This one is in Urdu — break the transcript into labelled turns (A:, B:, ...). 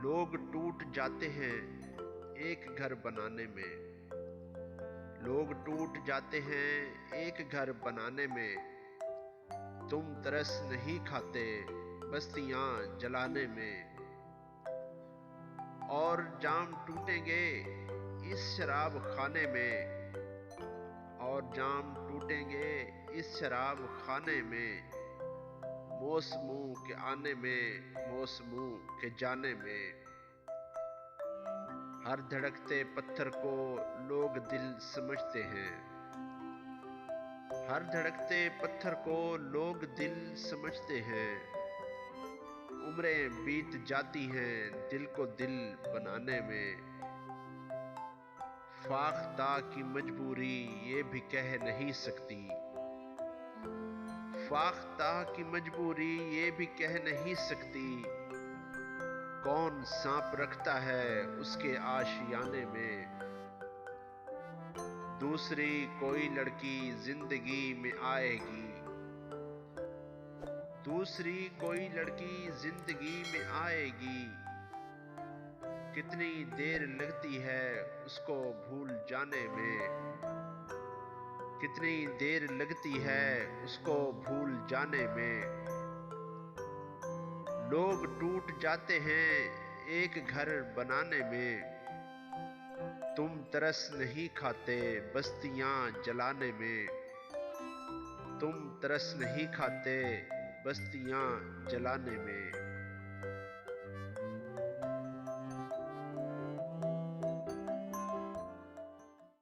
A: لوگ ٹوٹ جاتے ہیں ایک گھر بنانے میں، لوگ ٹوٹ جاتے ہیں ایک گھر بنانے میں، تم ترس نہیں کھاتے بستیاں جلانے میں، اور جام ٹوٹیں گے اس شراب خانے میں، اور جام ٹوٹیں گے اس شراب خانے میں، موسموں کے آنے میں موسموں کے جانے میں، ہر دھڑکتے پتھر کو لوگ دل سمجھتے ہیں، ہر دھڑکتے پتھر کو لوگ دل سمجھتے ہیں، عمریں بیت جاتی ہیں دل کو دل بنانے میں، فاختہ کی مجبوری یہ بھی کہہ نہیں سکتی، فاختہ کی مجبوری یہ بھی کہہ نہیں سکتی، کون سانپ رکھتا ہے اس کے آشیانے میں، دوسری کوئی لڑکی زندگی میں آئے گی، دوسری کوئی لڑکی زندگی میں آئے گی، کتنی دیر لگتی ہے اس کو بھول جانے میں، کتنی دیر لگتی ہے اس کو بھول جانے میں، لوگ ٹوٹ جاتے ہیں ایک گھر بنانے میں، تم ترس نہیں کھاتے بستیاں جلانے میں، تم ترس نہیں کھاتے بستیاں جلانے میں۔